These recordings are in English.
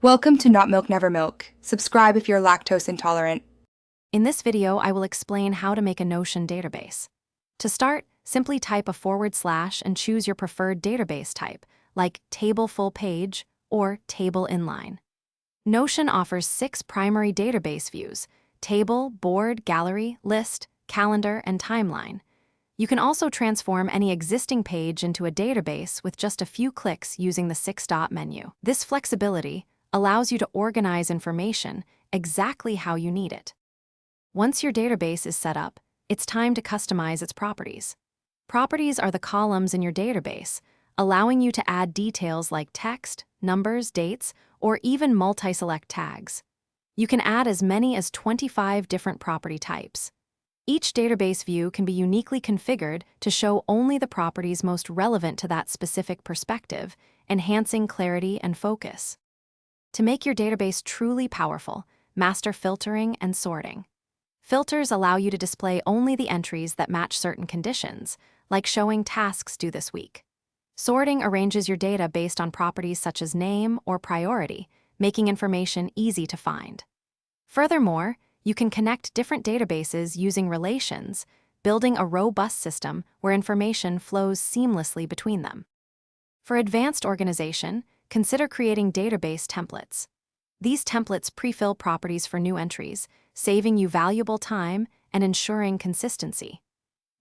Welcome to Not Milk Never Milk. Subscribe if you're lactose intolerant. In this video, I will explain how to make a Notion database. To start, simply type a / and choose your preferred database type, like Table Full Page or Table Inline. Notion offers 6 primary database views: Table, Board, Gallery, List, Calendar, and Timeline. You can also transform any existing page into a database with just a few clicks using the 6-dot menu. This flexibility allows you to organize information exactly how you need it. Once your database is set up, it's time to customize its properties. Properties are the columns in your database, allowing you to add details like text, numbers, dates, or even multi-select tags. You can add as many as 25 different property types. Each database view can be uniquely configured to show only the properties most relevant to that specific perspective, enhancing clarity and focus. To make your database truly powerful, master filtering and sorting. Filters allow you to display only the entries that match certain conditions, like showing tasks due this week. Sorting arranges your data based on properties such as name or priority, making information easy to find. Furthermore, you can connect different databases using relations, building a robust system where information flows seamlessly between them. For advanced organization, consider creating database templates. These templates pre-fill properties for new entries, saving you valuable time and ensuring consistency.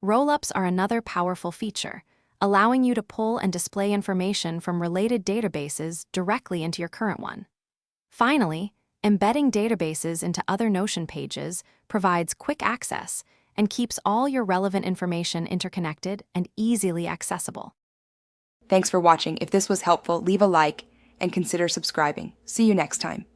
Rollups are another powerful feature, allowing you to pull and display information from related databases directly into your current one. Finally, embedding databases into other Notion pages provides quick access and keeps all your relevant information interconnected and easily accessible. Thanks for watching. If this was helpful, leave a like and consider subscribing. See you next time.